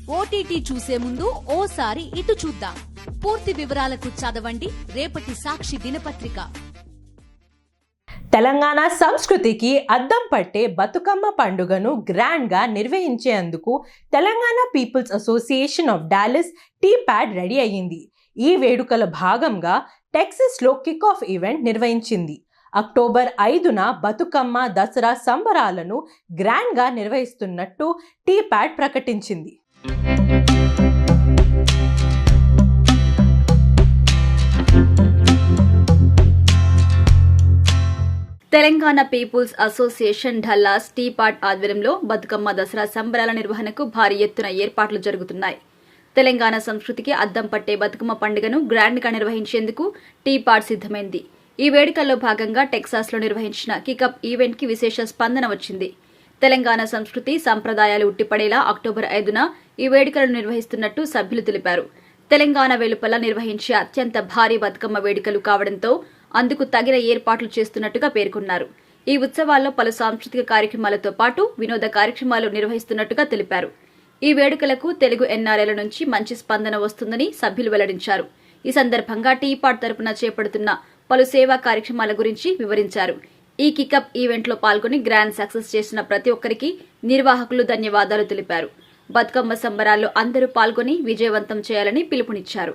OTT చూసే ముందు ఓసారి ఇటు చూద్దాం. పూర్తి వివరాలకు చదవండి రేపటి సాక్షి దినపత్రిక. తెలంగాణ సంస్కృతికి అద్దం పట్టే బతుకమ్మ పండుగను గ్రాండ్ గా నిర్వహించేందుకు Telangana people's association of Dallas TPAD ready అయ్యింది. ఈ వేడుకల భాగంగా టెక్సస్ లో కిక్ ఆఫ్ ఈవెంట్ నిర్వహించింది. అక్టోబర్ 5న బతుకమ్మ దసరా సంబరాలను గ్రాండ్ గా నిర్వహిస్తున్నట్టు టీప్యాడ్ ప్రకటించింది. Telangana people's association Dallas TPAD ఆధ్వర్యంలో బతుకమ్మ దసరా సంబరాల నిర్వహణకు భారీ ఎత్తున ఏర్పాట్లు జరుగుతున్నాయి. తెలంగాణ సంస్కృతికి అద్దం పట్టే బతుకమ్మ పండుగను గ్రాండ్ గా నిర్వహించేందుకు టీపాడ్ సిద్దమైంది. ఈ వేడుకల్లో భాగంగా టెక్సాస్ లో నిర్వహించిన కికప్ ఈవెంట్ కి విశేష స్పందన వచ్చింది. తెలంగాణ సంస్కృతి సంప్రదాయాలు ఉట్టిపడేలా అక్టోబర్ 5న ఈ వేడుకలను నిర్వహిస్తున్నట్టు సభ్యులు తెలిపారు. తెలంగాణ వెలుపల నిర్వహించే అత్యంత భారీ బతుకమ్మ వేడుకలు కావడంతో అందుకు తగిన ఏర్పాట్లు చేస్తున్నట్టుగా పేర్కొన్నారు. ఈ ఉత్సవాల్లో పలు సాంస్కృతిక కార్యక్రమాలతో పాటు వినోద కార్యక్రమాలు నిర్వహిస్తున్నట్టుగా తెలిపారు. ఈ వేడుకలకు తెలుగు ఎన్ఆర్ఐల నుంచి మంచి స్పందన వస్తుందని సభ్యులు వెల్లడించారు. ఈ సందర్భంగా టీపాడ్ తరపున చేపడుతున్న పలు సేవా కార్యక్రమాల గురించి వివరించారు. ఈ కికప్ ఈవెంట్ లో పాల్గొని గ్రాండ్ సక్సెస్ చేసిన ప్రతి ఒక్కరికి నిర్వాహకులు ధన్యవాదాలు తెలిపారు. బతుకమ్మ సంబరాల్లో అందరూ పాల్గొని విజయవంతం చేయాలని పిలుపునిచ్చారు.